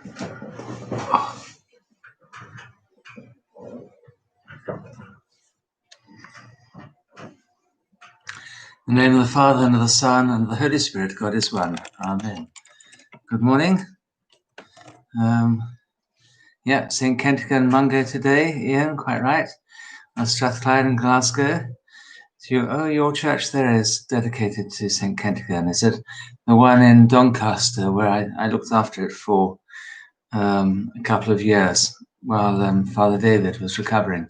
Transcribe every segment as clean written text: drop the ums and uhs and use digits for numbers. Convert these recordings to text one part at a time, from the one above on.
In the name of the Father, and of the Son, and of the Holy Spirit, God is one. Amen. Good morning. St. Kentigern Mungo today, Ian, quite right. Strathclyde in Glasgow. Your church there is dedicated to St. Kentigern. Is it the one in Doncaster, where I looked after it for a couple of years while Father David was recovering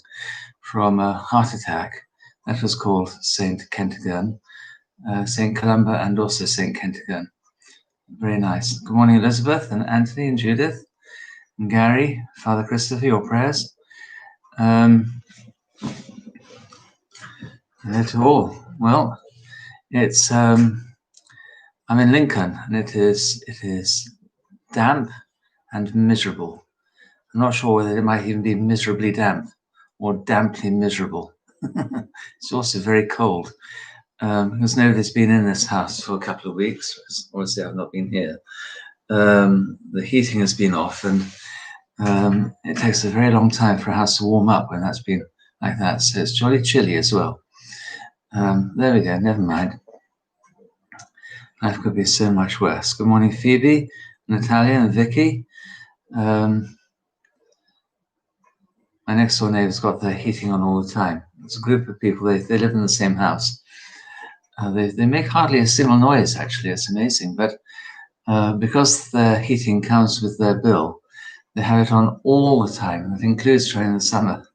from a heart attack? That was called St. Kentigern. St. Columba and also St. Kentigern. Very nice. Good morning, Elizabeth and Anthony and Judith and Gary, Father Christopher, your prayers. Hello to all. Well, it's I'm in Lincoln and it is damp and miserable. I'm not sure whether it might even be miserably damp or damply miserable. It's also very cold. Because nobody's been in this house for a couple of weeks, because obviously I've not been here. The heating has been off, and it takes a very long time for a house to warm up when that's been like that. So it's jolly chilly as well. There we go, never mind. Life could be so much worse. Good morning, Phoebe, Natalia, and Vicky. My next door neighbour's got their heating on all the time. It's a group of people, they live in the same house. They make hardly a single noise, actually. It's amazing. But because the heating comes with their bill, they have it on all the time. It includes during the summer.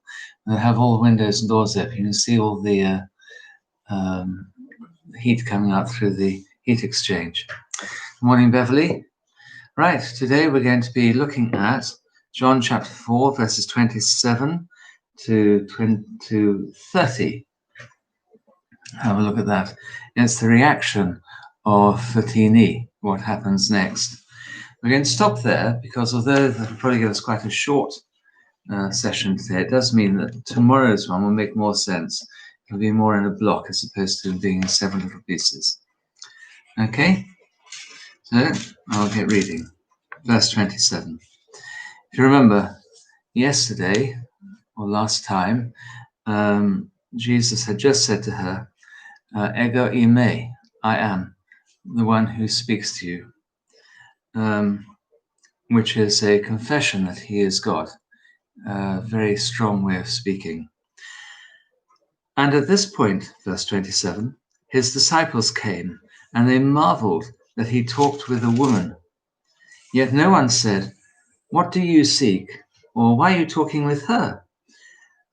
And they have all the windows and doors open. You can see all the heat coming out through the heat exchange. Good morning, Beverly. Right, today we're going to be looking at John chapter 4, verses 27 to 30. Have a look at that. It's the reaction of Fotini, what happens next. We're going to stop there because although that will probably give us quite a short session today, it does mean that tomorrow's one will make more sense. It'll be more in a block as opposed to being in several little pieces. Okay, so I'll get reading. Verse 27. If you remember, yesterday or last time, Jesus had just said to her, Ego ime, I am the one who speaks to you, which is a confession that he is God, a very strong way of speaking. And at this point, verse 27, his disciples came, and they marveled that he talked with a woman. Yet no one said, what do you seek? Or why are you talking with her?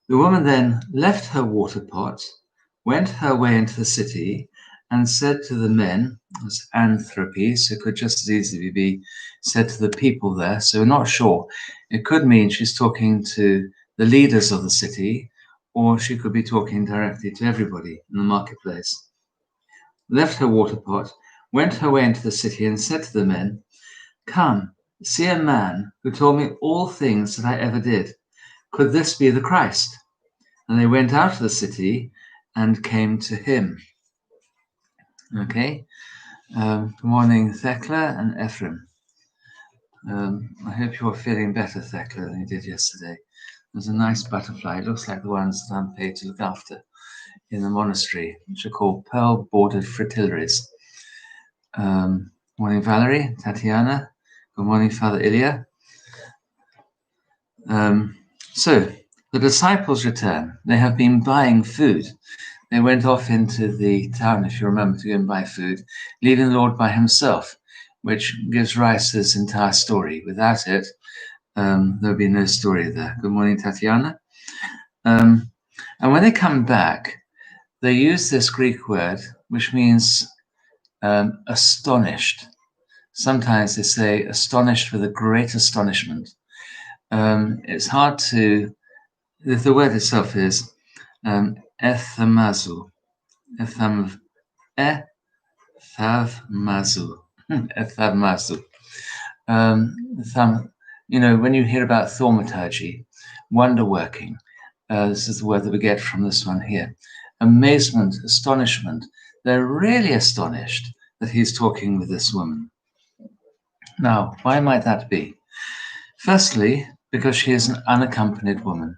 The woman then left her water pot, went her way into the city, and said to the men, as anthropy, so it could just as easily be said to the people there, so we're not sure. It could mean she's talking to the leaders of the city, or she could be talking directly to everybody in the marketplace. Left her water pot, went her way into the city, and said to the men, come, see a man who told me all things that I ever did. Could this be the Christ? And they went out of the city and came to him. Okay. Good morning, Thekla and Ephraim. I hope you're feeling better, Thekla, than you did yesterday. There's a nice butterfly. It looks like the ones that I'm paid to look after in the monastery, which are called pearl-bordered fritillaries. Morning, Valerie, Tatiana. Good morning, Father Ilya. So the disciples return. They have been buying food. They went off into the town, if you remember, to go and buy food, leaving the Lord by himself, which gives rise to this entire story. Without it, there would be no story there. Good morning, Tatiana. And when they come back, they use this Greek word, which means astonished. Sometimes they say astonished with a great astonishment. It's hard to, the word itself is ethamazu. Ethamazu. When you hear about thaumaturgy, wonder working, this is the word that we get from this one here. Amazement, astonishment. They're really astonished that he's talking with this woman. Now, why might that be? Firstly, because she is an unaccompanied woman,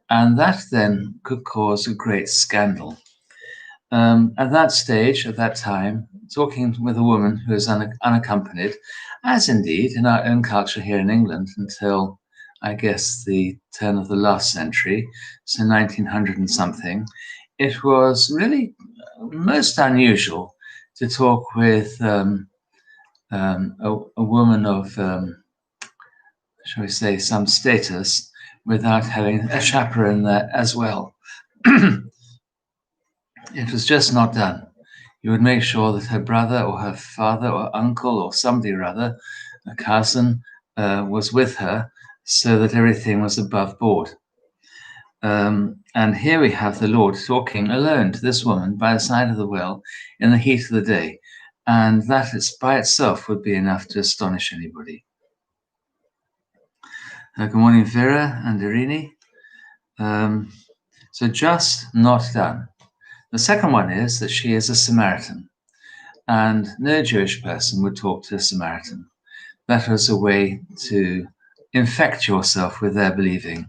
and that then could cause a great scandal. At that stage, at that time, talking with a woman who is unaccompanied, as indeed in our own culture here in England until, I guess, the turn of the last century, so 1900 and something, it was really most unusual to talk with a woman of, shall we say, some status without having a chaperone there as well. It was just not done. You would make sure that her brother or her father or uncle or somebody or other, a cousin, was with her so that everything was above board. And here we have the Lord talking alone to this woman by the side of the well in the heat of the day. And that is, by itself would be enough to astonish anybody. Good morning, Vera and Irini. So just not done. The second one is that she is a Samaritan, and no Jewish person would talk to a Samaritan. That was a way to infect yourself with their believing.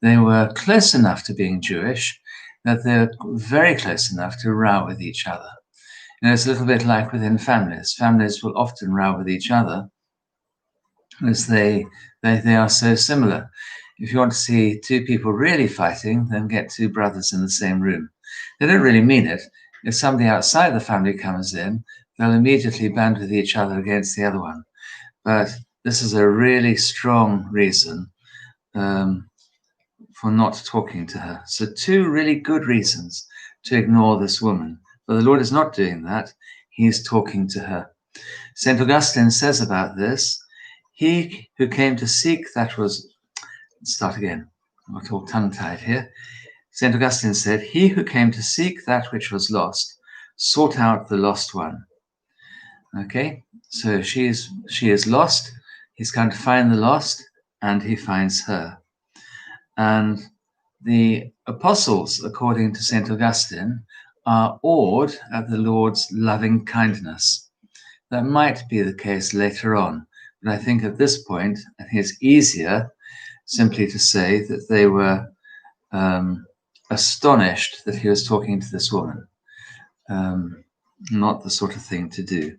They were close enough to being Jewish that they're very close enough to row with each other. It's a little bit like within families. Families will often row with each other as they are so similar. If you want to see two people really fighting, then get two brothers in the same room. They don't really mean it. If somebody outside the family comes in, they'll immediately band with each other against the other one. But this is a really strong reason for not talking to her. So two really good reasons to ignore this woman. But the Lord is not doing that. He is talking to her. St. Augustine says about this, he who came to seek that was, let's start again, I'm not all tongue-tied here. St. Augustine said, he who came to seek that which was lost, sought out the lost one. Okay, so she is lost, he's going to find the lost, and he finds her. And the apostles, according to St. Augustine, are awed at the Lord's loving kindness. That might be the case later on, but I think at this point, I think it's easier simply to say that they were astonished that he was talking to this woman. Not the sort of thing to do.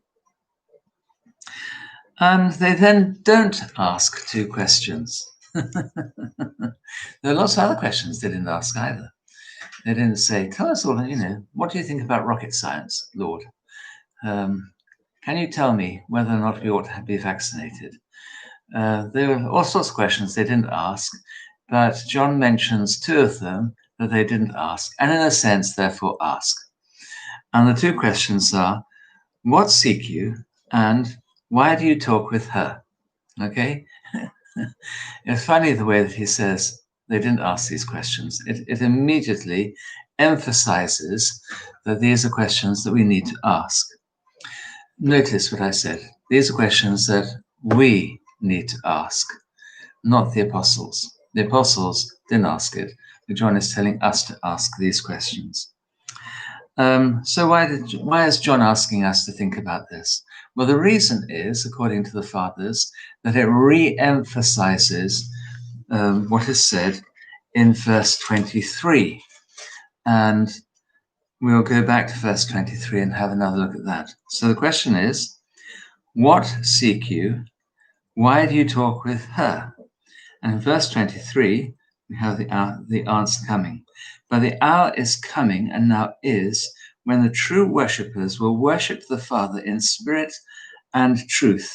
And they then don't ask two questions. There are lots of other questions they didn't ask either. They didn't say, tell us all, what do you think about rocket science, Lord? Can you tell me whether or not we ought to be vaccinated? There were all sorts of questions they didn't ask, but John mentions two of them that they didn't ask, and in a sense, therefore, ask. And the two questions are, what seek you, and why do you talk with her? Okay? It's funny the way that he says they didn't ask these questions. It immediately emphasizes that these are questions that we need to ask. Notice what I said. These are questions that we need to ask, not the apostles. The apostles didn't ask it, but John is telling us to ask these questions. So why is John asking us to think about this? Well, the reason is, according to the fathers, that it re-emphasizes what is said in verse 23. And we'll go back to verse 23 and have another look at that. So the question is, what seek you? Why do you talk with her? And in verse 23, we have the answer coming. But the hour is coming, and now is, when the true worshippers will worship the Father in spirit and truth.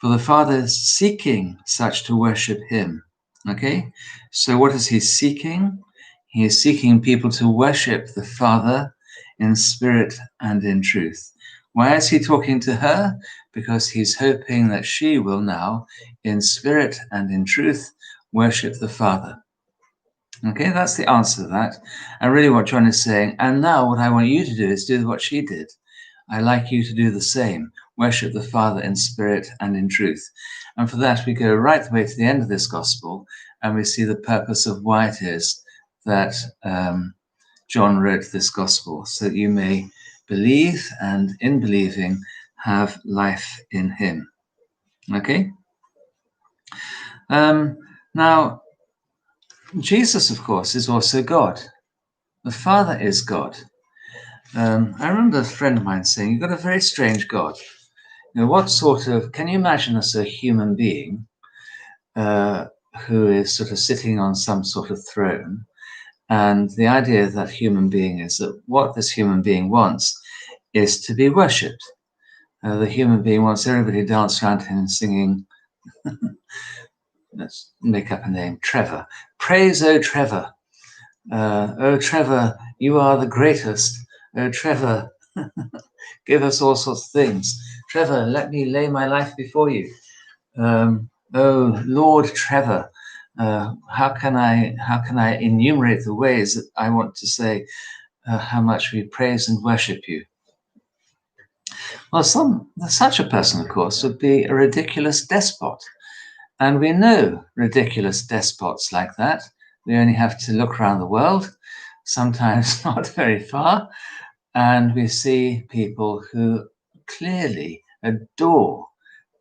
For the Father is seeking such to worship him. Okay? So what is he seeking? He is seeking people to worship the Father in spirit and in truth. Why is he talking to her? Because he's hoping that she will now, in spirit and in truth, worship the Father. Okay, that's the answer to that. And really what John is saying, and now what I want you to do is do what she did. I'd like you to do the same. Worship the Father in spirit and in truth. And for that, we go right the way to the end of this gospel, and we see the purpose of why it is that John wrote this gospel, so that you may believe, and in believing, have life in him. Okay? Now, Jesus, of course, is also God. The Father is God. I remember a friend of mine saying, you've got a very strange God. What sort of, can you imagine us a human being who is sort of sitting on some sort of throne? And the idea of that human being is that what this human being wants is to be worshipped. The human being wants everybody to dance around him singing, let's make up a name, Trevor. Praise, oh Trevor. Oh Trevor, you are the greatest. Oh Trevor, give us all sorts of things. Trevor, let me lay my life before you. Oh Lord Trevor, how can I enumerate the ways that I want to say how much we praise and worship you? Well, such a person, of course, would be a ridiculous despot. And we know ridiculous despots like that. We only have to look around the world, sometimes not very far, and we see people who clearly adore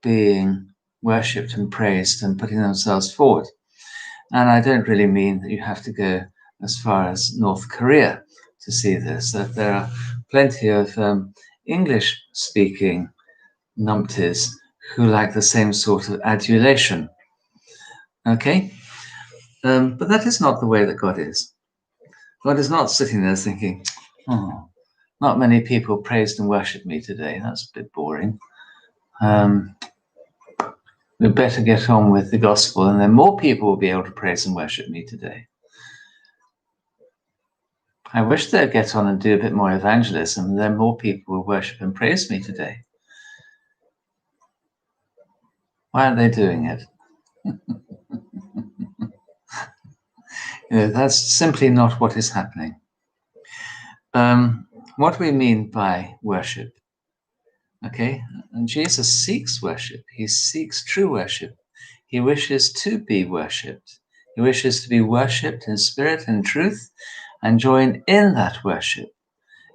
being worshipped and praised and putting themselves forward. And I don't really mean that you have to go as far as North Korea to see this. That there are plenty of English-speaking numpties who like the same sort of adulation. Okay? But that is not the way that God is. God is not sitting there thinking, oh, not many people praised and worshipped me today. That's a bit boring. We better get on with the gospel, and then more people will be able to praise and worship me today. I wish they'd get on and do a bit more evangelism, and then more people will worship and praise me today. Why aren't they doing it? That's simply not what is happening. What do we mean by worship? Okay, and Jesus seeks worship. He seeks true worship. He wishes to be worshipped. He wishes to be worshipped in spirit and truth and join in that worship.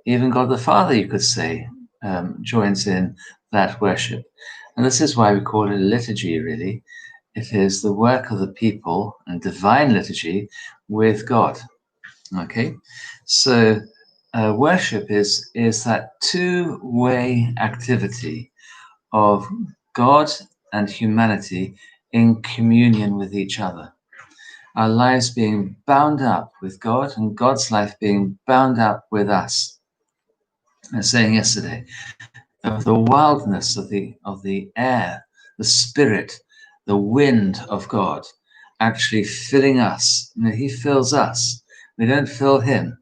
Even God the Father, you could say, joins in that worship. And this is why we call it a liturgy, really. It is the work of the people and divine liturgy with God. Okay, so worship is that two-way activity of God and humanity in communion with each other. Our lives being bound up with God and God's life being bound up with us. I was saying yesterday of the wildness of the air, the spirit, the wind of God actually filling us. He fills us. We don't fill him.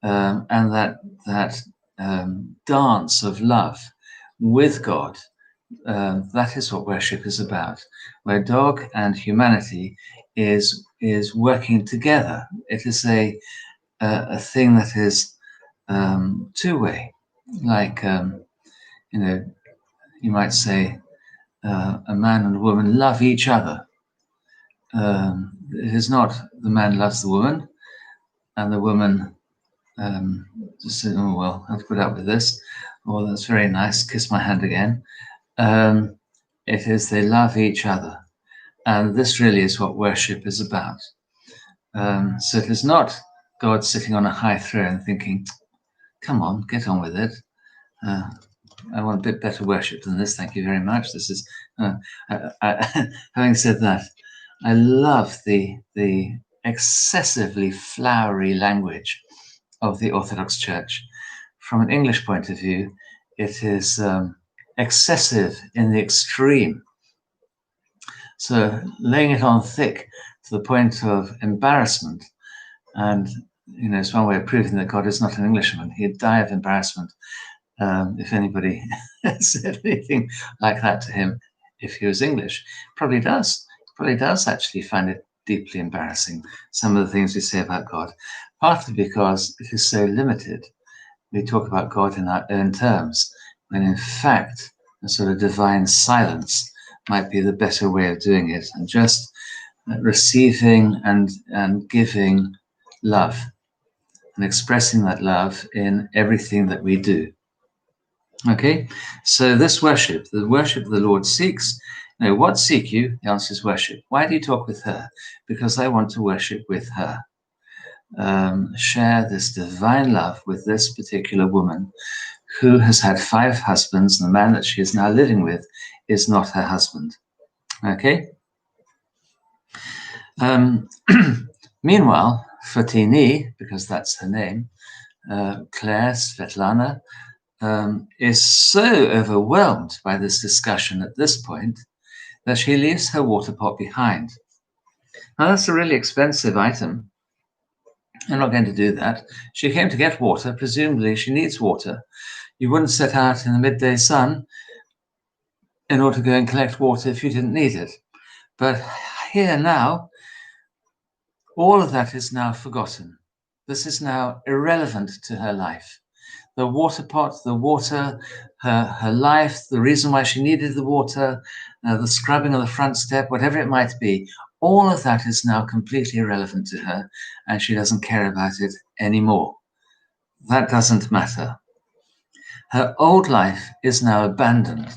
And that dance of love with God, that is what worship is about, where God and humanity is working together. It is a thing that is two-way, like you might say a man and a woman love each other. It is not the man loves the woman and the woman just said, oh, well, I have to put up with this. Oh, that's very nice. Kiss my hand again. It is they love each other. And this really is what worship is about. So it is not God sitting on a high throne thinking, come on, get on with it. I want a bit better worship than this. Thank you very much. This is, having said that, I love the excessively flowery language of the Orthodox Church. From an English point of view, it is excessive in the extreme. So laying it on thick to the point of embarrassment. And, it's one way of proving that God is not an Englishman. He'd die of embarrassment if anybody said anything like that to him if he was English. Probably does actually find it deeply embarrassing, some of the things we say about God, partly because it is so limited. We talk about God in our own terms, when in fact a sort of divine silence might be the better way of doing it, and just receiving and giving love and expressing that love in everything that we do. Okay, so this worship, the worship the Lord seeks, No, what seek you? The answer is worship. Why do you talk with her? Because I want to worship with her. Share this divine love with this particular woman who has had 5 husbands, and the man that she is now living with is not her husband. Okay? Meanwhile, Fotini, because that's her name, Claire, Svetlana, is so overwhelmed by this discussion at this point that she leaves her water pot behind. Now, that's a really expensive item. I'm not going to do that. She came to get water. Presumably, she needs water. You wouldn't set out in the midday sun in order to go and collect water if you didn't need it. But here now, all of that is now forgotten. This is now irrelevant to her life. The water pot, the water, her life, the reason why she needed the water, the scrubbing of the front step, whatever it might be, all of that is now completely irrelevant to her, and she doesn't care about it anymore. That doesn't matter. Her old life is now abandoned.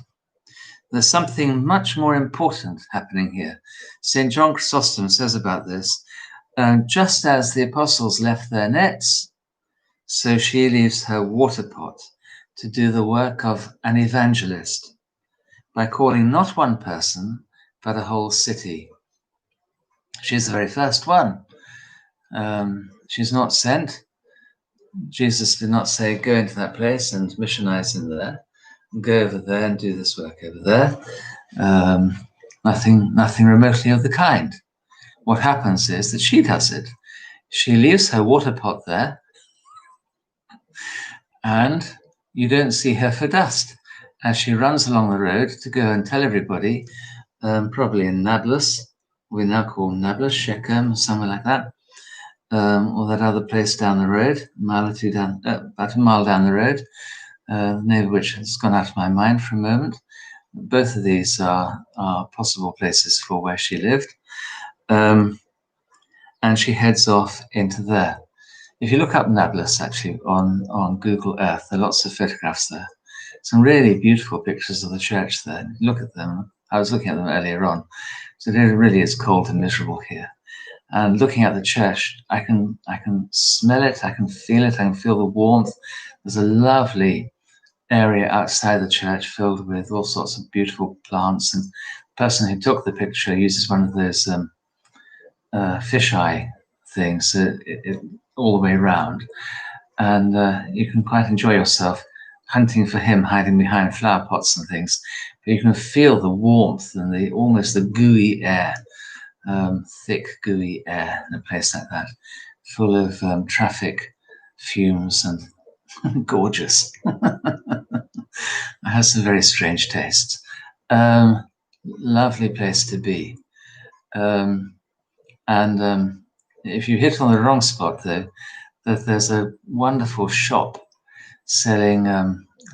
There's something much more important happening here. St. John Chrysostom says about this, just as the apostles left their nets, so she leaves her water pot to do the work of an evangelist by calling not one person, but a whole city. She's the very first one. She's not sent. Jesus did not say, go into that place and missionize in there, go over there and do this work over there. Nothing remotely of the kind. What happens is that she does it. She leaves her water pot there, and you don't see her for dust as she runs along the road to go and tell everybody, probably in Nablus, we now call Nablus, Shechem, somewhere like that, or that other place down the road, about a mile down the road, the name of which has gone out of my mind for a moment. Both of these are possible places for where she lived. And she heads off into there. If you look up Nablus, actually, on Google Earth, there are lots of photographs there. Some really beautiful pictures of the church there. Look at them. I was looking at them earlier on. So it really is cold and miserable here. And looking at the church, I can smell it, I can feel it, I can feel the warmth. There's a lovely area outside the church filled with all sorts of beautiful plants. And the person who took the picture uses one of those fisheye things, so it all the way around, and you can quite enjoy yourself hunting for him, hiding behind flower pots and things. But you can feel the warmth and almost the gooey air, thick gooey air in a place like that, full of traffic fumes and gorgeous. It has some very strange tastes. Lovely place to be. And if you hit on the wrong spot, though, that there's a wonderful shop selling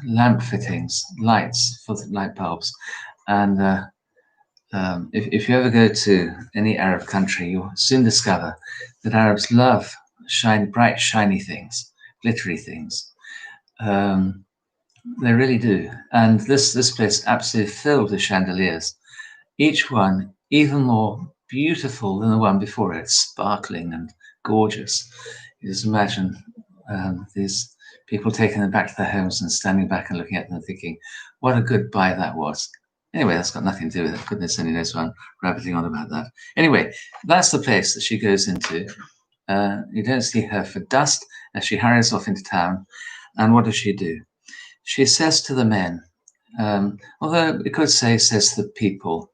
lamp fittings, lights for the light bulbs. And if you ever go to any Arab country, you'll soon discover that Arabs love bright, shiny things, glittery things. They really do. And this place absolutely filled with chandeliers, each one even more beautiful than the one before it, sparkling and gorgeous. You just imagine these people taking them back to their homes and standing back and looking at them and thinking, what a good buy that was. Anyway, that's got nothing to do with it. Goodness only knows why I'm rabbiting on about that. Anyway, that's the place that she goes into. You don't see her for dust as she hurries off into town. And what does she do? She says to the men, although it could say says to the people,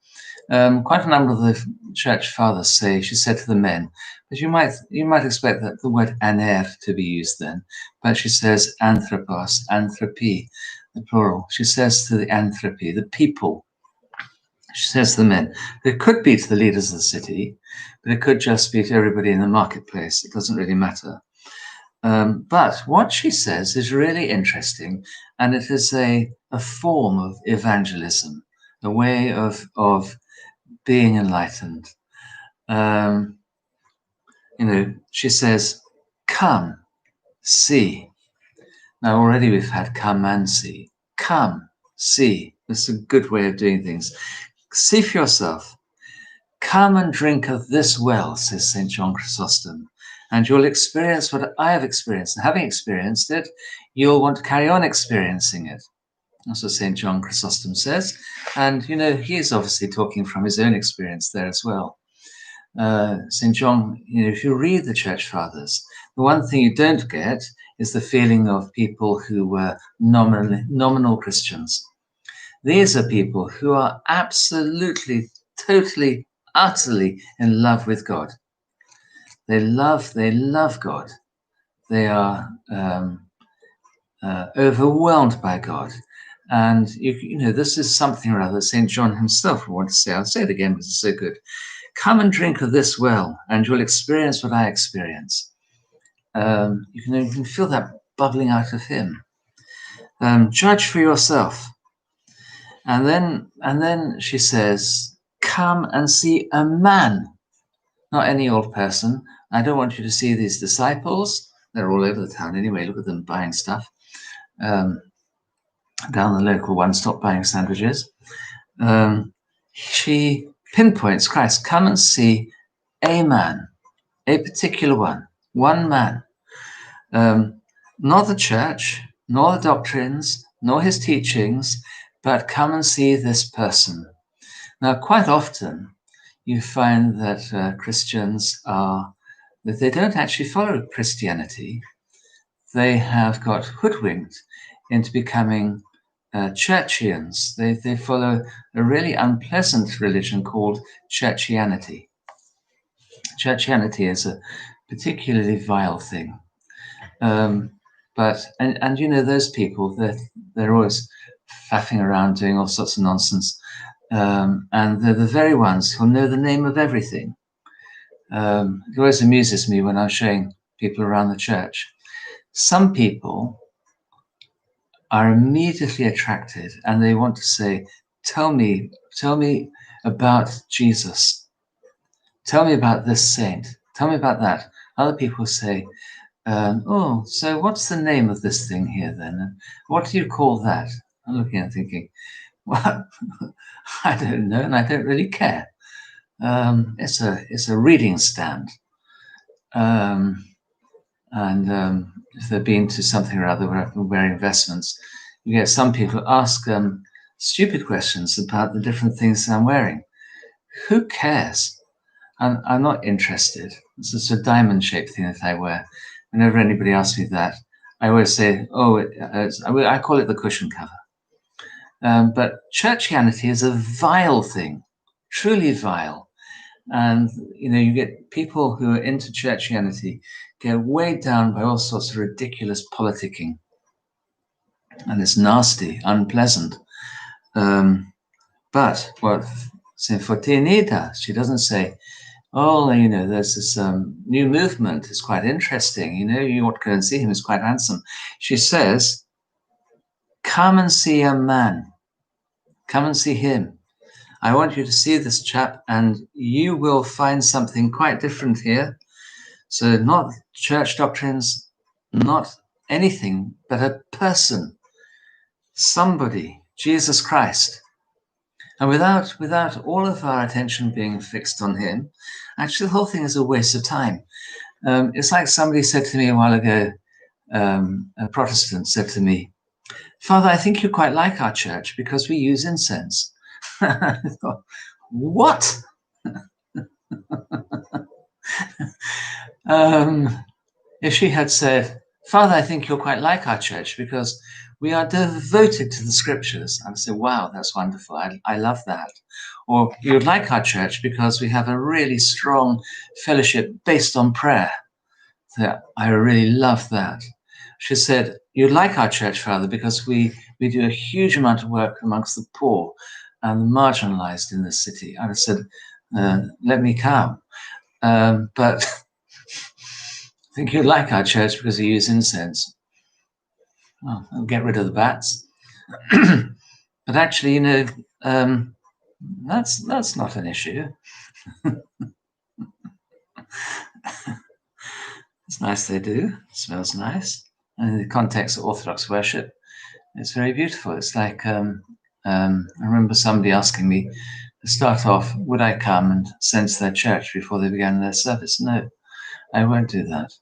quite a number of the church fathers say she said to the men, but you might expect that the word aner to be used then, but she says anthropos, anthropy, the plural. She says to the anthropy, the people. She says to the men. It could be to the leaders of the city, but it could just be to everybody in the marketplace. It doesn't really matter. But what she says is really interesting, and it is a form of evangelism, a way of being enlightened. She says, come, see. Now already we've had come and see. Come, see. It's a good way of doing things. See for yourself. Come and drink of this well, says St. John Chrysostom, and you'll experience what I have experienced. And having experienced it, you'll want to carry on experiencing it. That's what St. John Chrysostom says. And, he's obviously talking from his own experience there as well. St. John, if you read the Church Fathers, the one thing you don't get is the feeling of people who were nominal Christians. These are people who are absolutely, totally, utterly in love with God. They love God. They are overwhelmed by God. And, this is something or other St. John himself would want to say. I'll say it again because it's so good. Come and drink of this well, and you'll experience what I experience. You can feel that bubbling out of him. Judge for yourself. And then she says, come and see a man, not any old person. I don't want you to see these disciples. They're all over the town anyway. Look at them buying stuff. Down the local one, stop buying sandwiches. She pinpoints Christ. Come and see a man, a particular one man. Not the church, nor the doctrines, nor his teachings, but come and see this person. Now, quite often, you find that Christians that they don't actually follow Christianity. They have got hoodwinked into becoming Churchians. They follow a really unpleasant religion called Churchianity. Churchianity is a particularly vile thing. But those people, they're always faffing around doing all sorts of nonsense. And they're the very ones who know the name of everything. It always amuses me when I'm showing people around the church. Some people are immediately attracted and they want to say, tell me about Jesus. Tell me about this saint. Tell me about that. Other people say, so what's the name of this thing here then? What do you call that? I'm looking and thinking, well, I don't know, and I don't really care. It's a reading stand. And if they've been to something or other where investments, you get some people ask stupid questions about the different things I'm wearing. Who cares? I'm not interested. It's just a diamond-shaped thing that I wear. Whenever anybody asks me that, I always say, I call it the cushion cover. But Churchianity is a vile thing, truly vile. And, you get people who are into Churchianity get weighed down by all sorts of ridiculous politicking. And it's nasty, unpleasant. But what St. Fortini does, she doesn't say, there's this new movement. It's quite interesting. You ought to go and see him. He's quite handsome. She says, come and see a man. Come and see him. I want you to see this chap and you will find something quite different here. So not church doctrines, not anything, but a person, somebody, Jesus Christ. And without all of our attention being fixed on him, actually the whole thing is a waste of time. It's like somebody said to me a while ago, a Protestant said to me, Father, I think you quite like our church because we use incense. I thought, what? If she had said, Father, I think you'll quite like our church because we are devoted to the scriptures, I would say, wow, that's wonderful. I love that. Or you would like our church because we have a really strong fellowship based on prayer. So I really love that. She said, you'd like our church, Father, because we do a huge amount of work amongst the poor and the marginalized in the city. I said, let me come. But I think you'd like our church because we use incense. Well, I'll get rid of the bats. But actually, that's not an issue. It's nice they do. It smells nice. And in the context of Orthodox worship, it's very beautiful. It's like, I remember somebody asking me start off, would I come and cense their church before they began their service? No, I won't do that.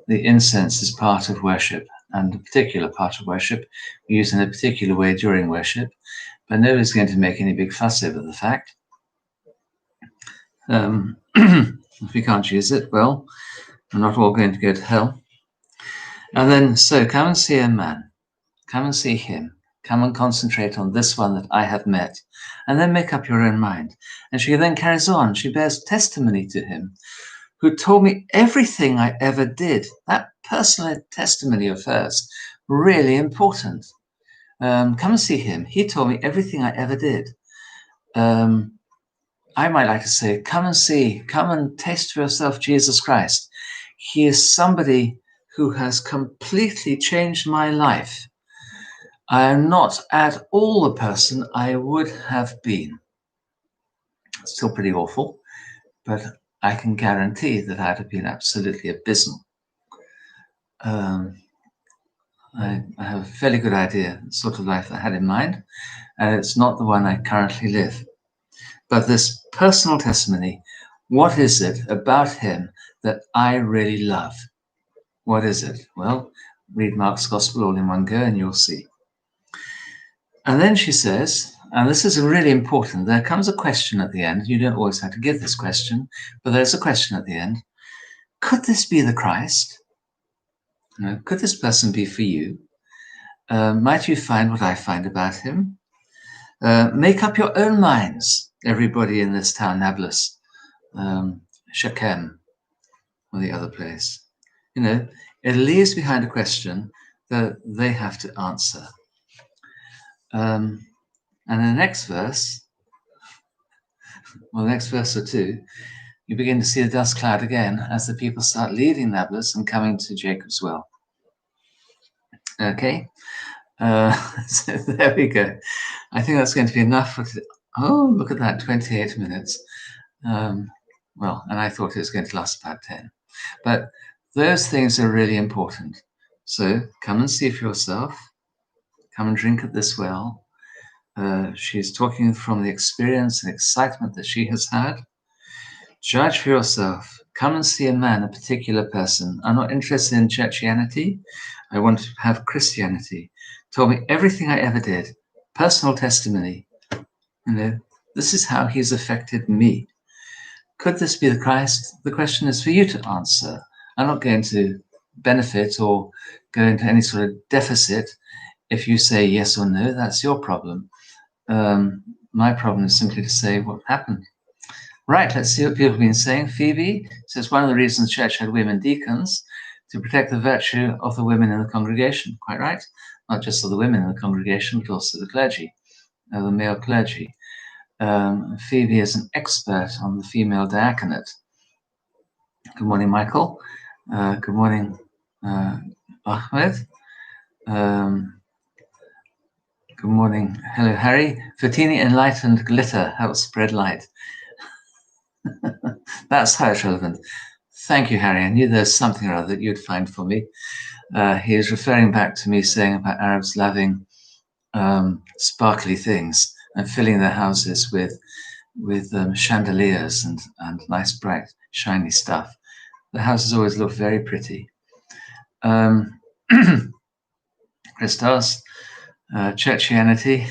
The incense is part of worship, and a particular part of worship we use in a particular way during worship, but nobody's going to make any big fuss over the fact. If we can't use it, well, we're not all going to go to hell. And then, so come and see a man. Come and see him. Come and concentrate on this one that I have met. And then make up your own mind. And she then carries on. She bears testimony to him, who told me everything I ever did. That personal testimony of hers, really important. Come and see him. He told me everything I ever did. I might like to say, come and see, come and taste for yourself Jesus Christ. He is somebody who has completely changed my life. I am not at all the person I would have been. Still pretty awful, but I can guarantee that I'd have been absolutely abysmal. I have a fairly good idea the sort of life I had in mind, and it's not the one I currently live. But this personal testimony, what is it about him that I really love? What is it? Well, read Mark's Gospel all in one go and you'll see. And then she says, and this is really important, there comes a question at the end. You don't always have to give this question, but there's a question at the end. Could this be the Christ? Could this person be for you? Might you find what I find about him? Make up your own minds, everybody in this town, Nablus, Shechem, or the other place. It leaves behind a question that they have to answer. And in the next verse, well, the next verse or two, you begin to see the dust cloud again as the people start leaving Nablus and coming to Jacob's well. Okay, so there we go. I think that's going to be enough for today. Oh, look at that, 28 minutes. Well, and I thought it was going to last about 10. But those things are really important. So come and see for yourself. Come and drink at this well. She's talking from the experience and excitement that she has had. Judge for yourself. Come and see a man, a particular person. I'm not interested in Churchianity. I want to have Christianity. Told me everything I ever did. Personal testimony. This is how he's affected me. Could this be the Christ? The question is for you to answer. I'm not going to benefit or go into any sort of deficit. If you say yes or no, that's your problem. My problem is simply to say what happened. Right, let's see what people have been saying. Phoebe says one of the reasons the church had women deacons to protect the virtue of the women in the congregation. Quite right. Not just of the women in the congregation, but also the clergy, the male clergy. Phoebe is an expert on the female diaconate. Good morning, Michael. Good morning, Ahmed. Good morning. Hello, Harry. Fatini enlightened glitter helps spread light. That's how it's relevant. Thank you, Harry. I knew there's something or other that you'd find for me. He is referring back to me saying about Arabs loving sparkly things and filling their houses with chandeliers and nice, bright, shiny stuff. The houses always look very pretty. Christos, Churchianity.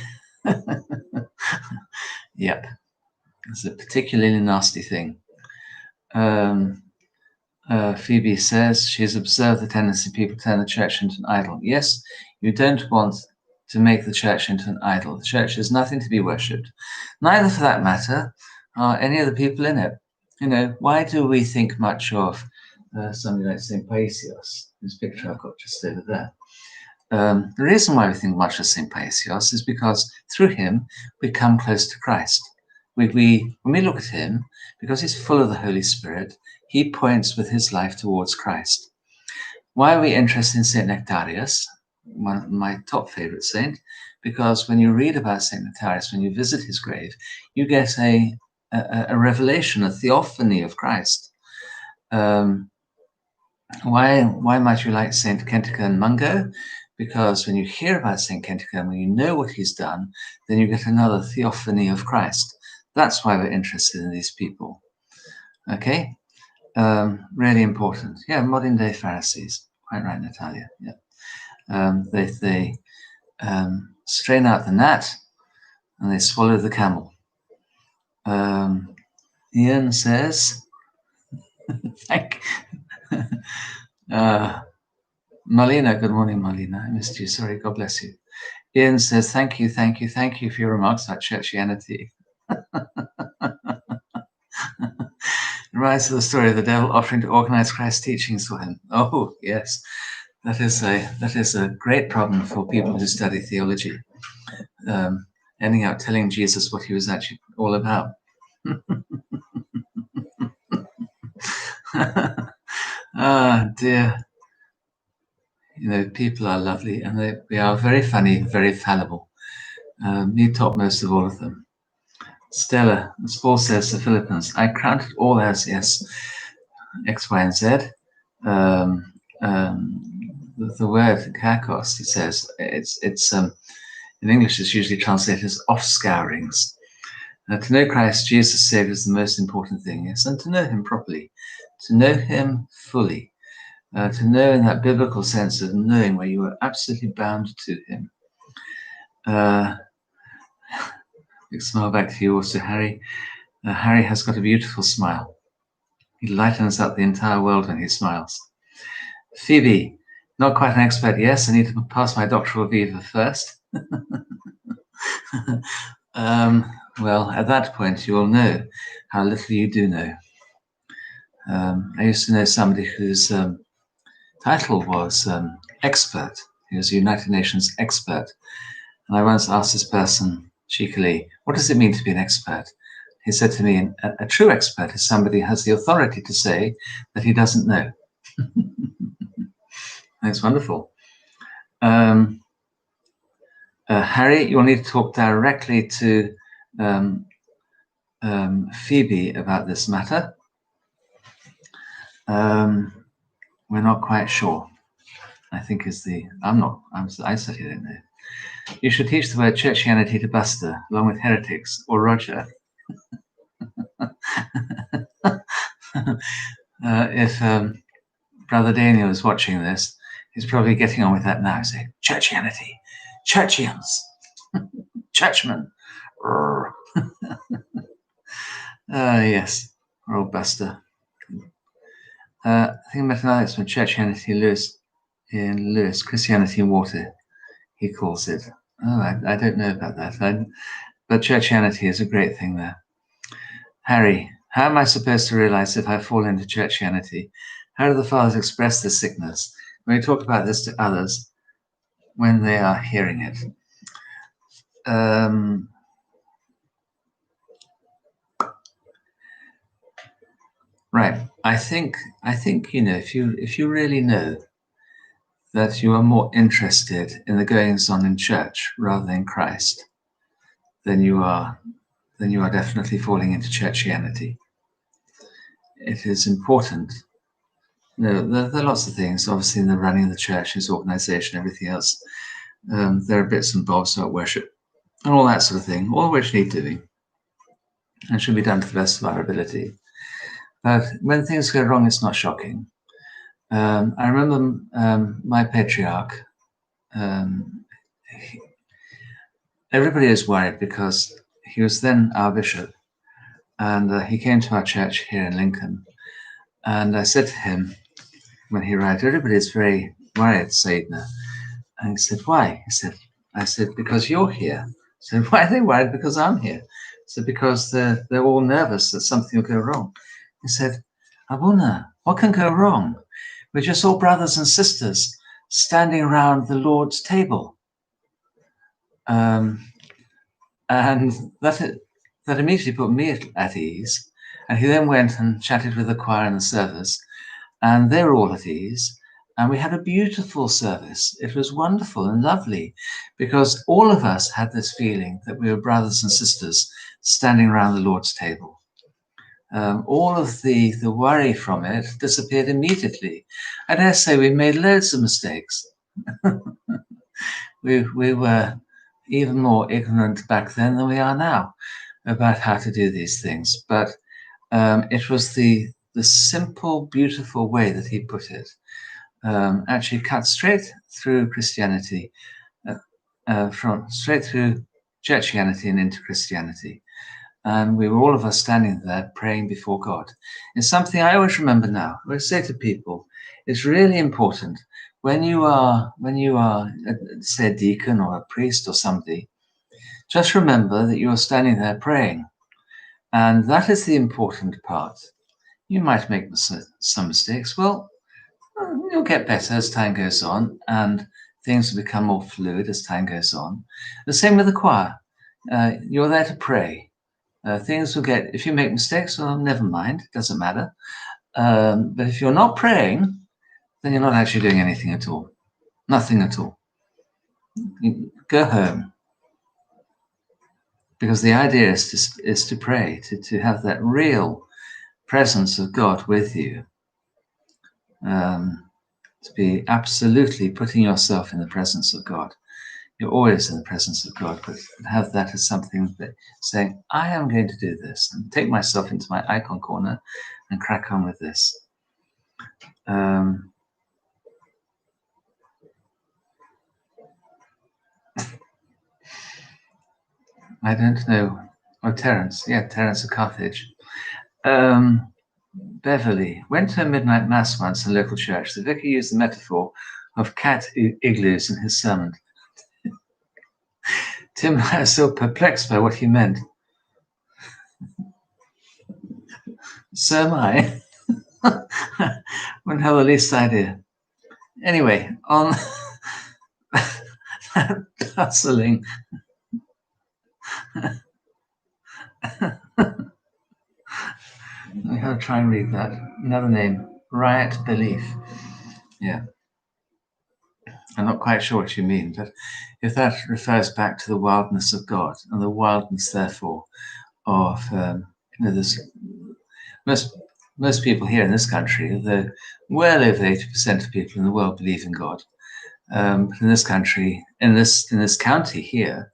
Yep, it's a particularly nasty thing. Phoebe says she's observed the tendency people turn the church into an idol. Yes, you don't want to make the church into an idol. The church is nothing to be worshipped. Neither, for that matter, are any of the people in it. Why do we think much of somebody like St. Paisios, whose picture I've got just over there? The reason why we think much of St. Paisios is because through him we come close to Christ. When we look at him, because he's full of the Holy Spirit, he points with his life towards Christ. Why are we interested in St. Nectarius, one of my top favorite saint? Because when you read about St. Nectarius, when you visit his grave, you get a revelation, a theophany of Christ. Why might you like St. Kentigern Mungo? Because when you hear about St. Kentigern, when you know what he's done, then you get another theophany of Christ. That's why we're interested in these people. Okay? Really important. Yeah, modern day Pharisees. Quite right, Natalia. Yeah. They strain out the gnat and they swallow the camel. Ian says, thank Marlena, good morning, Marlena. I missed you. Sorry, God bless you. Ian says, thank you for your remarks about Churchianity. Reminds of the story of the devil offering to organize Christ's teachings for him. Oh, yes. That is a great problem for people who study theology. Ending up telling Jesus what he was actually all about. Ah, dear. You know, people are lovely and they are very funny, very fallible. Me topmost of all of them. Stella, as Paul says to Philippians, I count it all as, yes, X, Y, and Z. The word kakos, he says, it's in English, it's usually translated as off-scourings. To know Christ Jesus Savior is the most important thing, yes, and to know him properly, to know him fully, to know in that biblical sense of knowing where you are absolutely bound to him. Big smile back to you also, Harry. Harry has got a beautiful smile. He lightens up the entire world when he smiles. Phoebe, not quite an expert, yes, I need to pass my doctoral visa first. Well, at that point, you will know how little you do know. I used to know somebody whose title was expert. He was a United Nations expert. And I once asked this person cheekily, what does it mean to be an expert? He said to me, a true expert is somebody who has the authority to say that he doesn't know. That's wonderful. Harry, you'll need to talk directly to Phoebe about this matter. We're not quite sure. I think I certainly don't know. You should teach the word Churchianity to Buster, along with heretics, or Roger. If Brother Daniel is watching this, he's probably getting on with that now, saying, Churchianity, Churchians, Churchmen. Yes, or old Buster. I think I met an Alex from Churchianity Lewis, Christianity in Water, he calls it. Oh, I don't know about that. But Churchianity is a great thing there. Harry, how am I supposed to realize if I fall into Churchianity? How do the fathers express this sickness? When we talk about this to others, when they are hearing it. Right. I think you know, if you really know that you are more interested in the goings on in church rather than Christ, then you are definitely falling into Churchianity. It is important. There are lots of things, obviously, in the running of the church, his organization, everything else. There are bits and bobs about worship and all that sort of thing, all of which need doing and should be done to the best of our ability. But when things go wrong, it's not shocking. I remember my patriarch, everybody is worried because he was then our bishop, and he came to our church here in Lincoln. And I said to him when he arrived, everybody is very worried, Saidna. And he said, why? I said, because you're here. I said, why are they worried? Because I'm here. I said, because they're all nervous that something will go wrong. He said, Abuna, what can go wrong? We're just all brothers and sisters standing around the Lord's table. And that immediately put me at ease. And he then went and chatted with the choir in the service, and they were all at ease. And we had a beautiful service. It was wonderful and lovely because all of us had this feeling that we were brothers and sisters standing around the Lord's table. All of the worry from it disappeared immediately. I dare say we made loads of mistakes. We were even more ignorant back then than we are now. about how to do these things, but it was the simple, beautiful way that he put it. Actually cut straight through Christianity, from straight through Churchianity and into Christianity. And we were all of us standing there praying before God. It's something I always remember now. I say to people, it's really important when you are, say, a deacon or a priest or somebody, just remember that you are standing there praying. And that is the important part. You might make some mistakes. Well, you'll get better as time goes on, and things will become more fluid as time goes on. The same with the choir. You're there to pray. Things will get, if you make mistakes, well, never mind, it doesn't matter. But if you're not praying, then you're not actually doing anything at all. Nothing at all. You go home. Because the idea is to pray, to have that real presence of God with you. To be absolutely putting yourself in the presence of God. You're always in the presence of God, but have that as something that saying, I am going to do this, and take myself into my icon corner and crack on with this. I don't know. Oh, Terence. Yeah, Terence of Carthage. Beverly went to a midnight mass once in a local church. The vicar used the metaphor of cat igloos in his sermon. Tim was still perplexed by what he meant. So am I. Wouldn't have the least idea. Anyway, on hustling. I gotta try and read that. Another name, riot belief. Yeah. I'm not quite sure what you mean, but if that refers back to the wildness of God and the wildness, therefore, of there's most people here in this country, well over 80% of people in the world believe in God. But in this country, in this county here,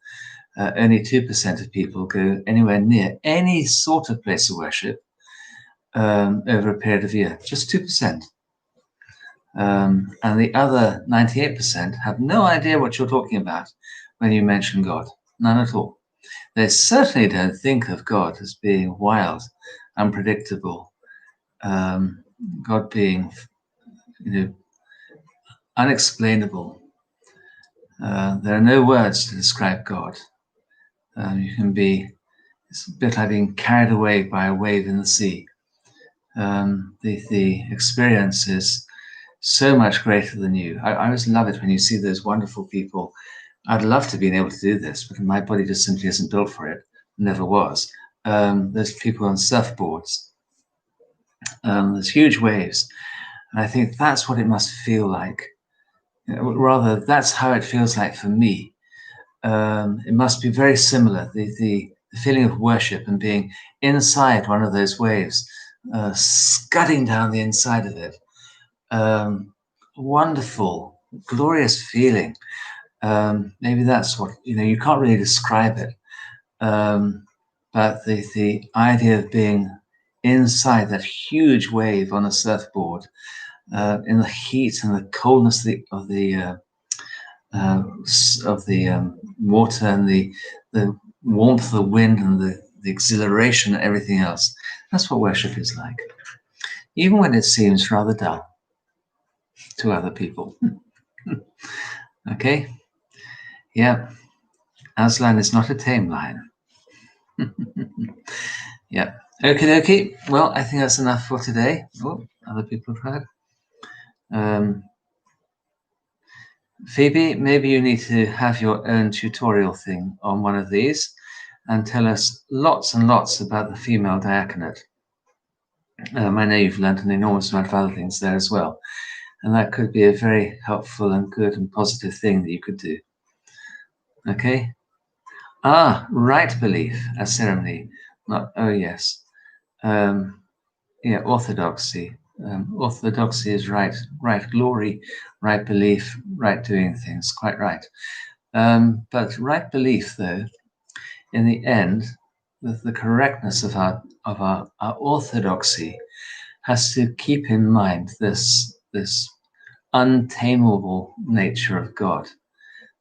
only 2% of people go anywhere near any sort of place of worship over a period of a year. Just 2%. And the other 98% have no idea what you're talking about when you mention God. None at all. They certainly don't think of God as being wild, unpredictable, God being, unexplainable. There are no words to describe God. You can be, it's a bit like being carried away by a wave in the sea. The experience is so much greater than you. I always love it when you see those wonderful people. I'd love to be able to do this, but my body just simply isn't built for it. Never was. There's people on surfboards. There's huge waves. And I think that's what it must feel like. Rather, that's how it feels like for me. It must be very similar. The feeling of worship and being inside one of those waves, scudding down the inside of it. Wonderful, glorious feeling. Maybe that's what, you can't really describe it. But the idea of being inside that huge wave on a surfboard, in the heat and the coldness of the water and the warmth of the wind and the exhilaration and everything else. That's what worship is like, even when it seems rather dull to other people. Okay? Yeah. Aslan is not a tame lion. Yeah. Okie dokie. Well, I think that's enough for today. Oh, other people have heard. Phoebe, maybe you need to have your own tutorial thing on one of these and tell us lots and lots about the female diaconate. I know you've learned an enormous amount of other things there as well. And that could be a very helpful and good and positive thing that you could do. Okay? Right belief, a ceremony. Not, oh yes. Yeah, orthodoxy. Orthodoxy is right glory, right belief, right doing things, quite right. But right belief, though, in the end, the correctness of our orthodoxy has to keep in mind this untamable nature of God,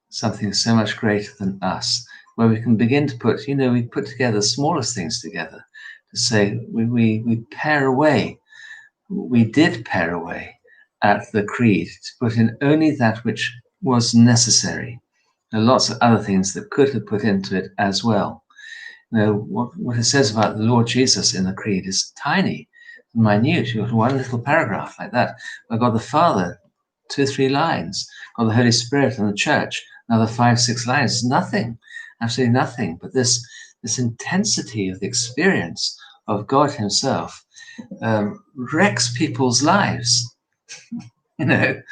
something so much greater than us, where we can begin to put, we put together the smallest things together to say we pare away. We did pare away at the creed to put in only that which was necessary. There are lots of other things that could have put into it as well. What it says about the Lord Jesus in the creed is tiny, minute. You've got one little paragraph like that. We've got the Father, 2-3 lines. Got the Holy Spirit and the Church, another 5-6 lines. Nothing, absolutely nothing. But this intensity of the experience of God Himself wrecks people's lives. You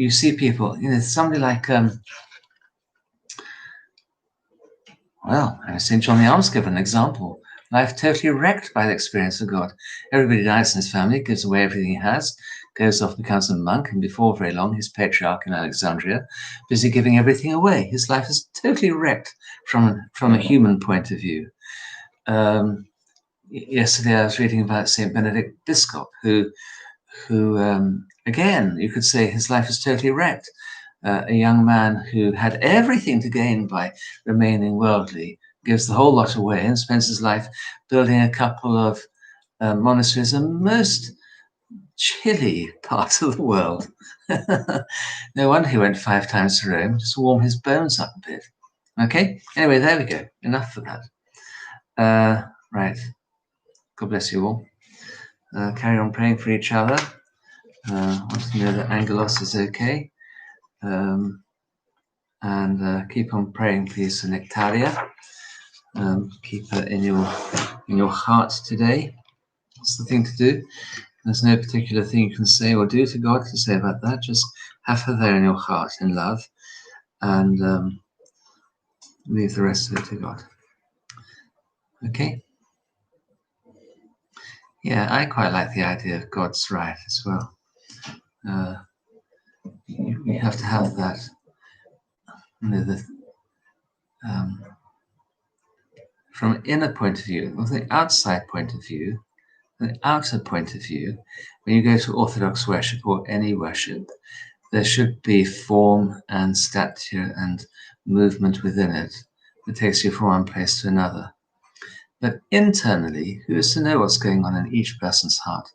see people, somebody like, St. John the Almsgiver, an example. Life totally wrecked by the experience of God. Everybody dies in his family, gives away everything he has, goes off, becomes a monk, and before very long, he's patriarch in Alexandria, busy giving everything away. His life is totally wrecked from a human point of view. Yesterday, I was reading about St. Benedict Biscop, who again, you could say his life is totally wrecked. A young man who had everything to gain by remaining worldly, gives the whole lot away and spends his life building a couple of monasteries in the most chilly part of the world. No wonder he went 5 times to Rome, just to warm his bones up a bit. Okay, anyway, there we go. Enough for that. Right. God bless you all. Carry on praying for each other. I want to know that Angelos is okay. And keep on praying, please, for Nectaria. Keep her in your heart today. That's the thing to do. There's no particular thing you can say or do to God to say about that. Just have her there in your heart in love, and leave the rest of it to God. Okay? Yeah, I quite like the idea of God's right as well. You have to have that. From an inner point of view, or the outside point of view, the outer point of view, when you go to Orthodox worship or any worship, there should be form and stature and movement within it that takes you from one place to another. But internally, who is to know what's going on in each person's heart?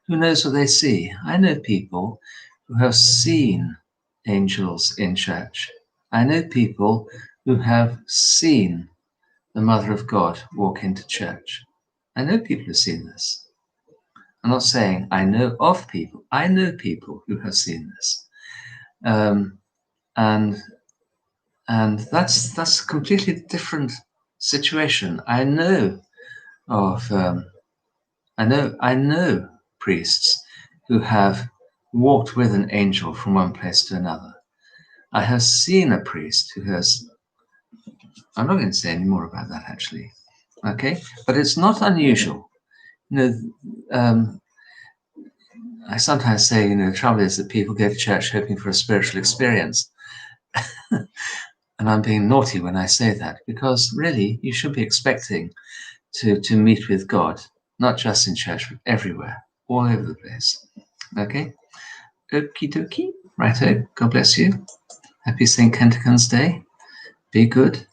Who knows what they see? I know people who have seen angels in church. I know people who have seen the Mother of God walk into church. I know people who've seen this. I'm not saying I know of people. I know people who have seen this. And that's a completely different situation. I know of I know priests who have walked with an angel from one place to another. I have seen a priest who has. I'm not going to say any more about that actually. Okay, but it's not unusual. I sometimes say, the trouble is that people go to church hoping for a spiritual experience. And I'm being naughty when I say that, because really you should be expecting to meet with God, not just in church, but everywhere, all over the place. Okay? Okie dokie. Righto. God bless you. Happy St. Kentigern's Day. Be good.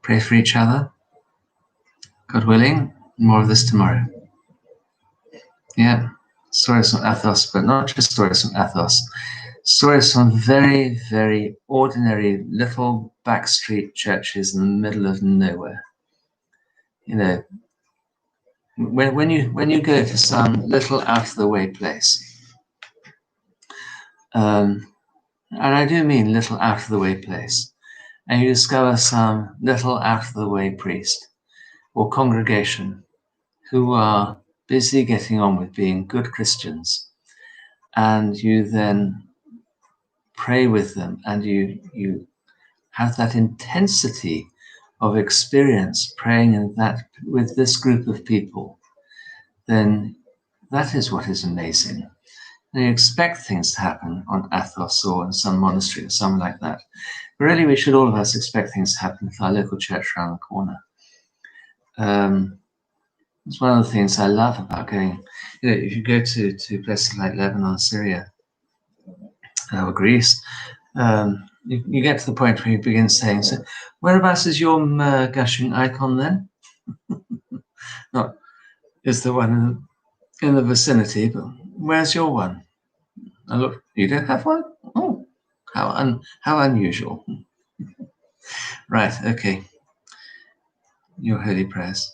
Pray for each other. God willing, more of this tomorrow. Yeah. Stories from Athos, but not just stories from Athos. Stories from very, very ordinary little backstreet churches in the middle of nowhere. When you go to some little out of the way place, and I do mean little out of the way place, and you discover some little out of the way priest or congregation who are busy getting on with being good Christians, and you then pray with them, and you have that intensity of experience praying in that with this group of people, then that is what is amazing. And you expect things to happen on Athos or in some monastery or something like that. Really, we should all of us expect things to happen with our local church around the corner. It's one of the things I love about going, if you go to places like Lebanon, Syria, or Greece, you get to the point where you begin saying, so whereabouts is your gushing icon then? Not is the one in the vicinity, but where's your one? I look, you don't have one? Oh, how unusual. Right, okay. Your holy prayers.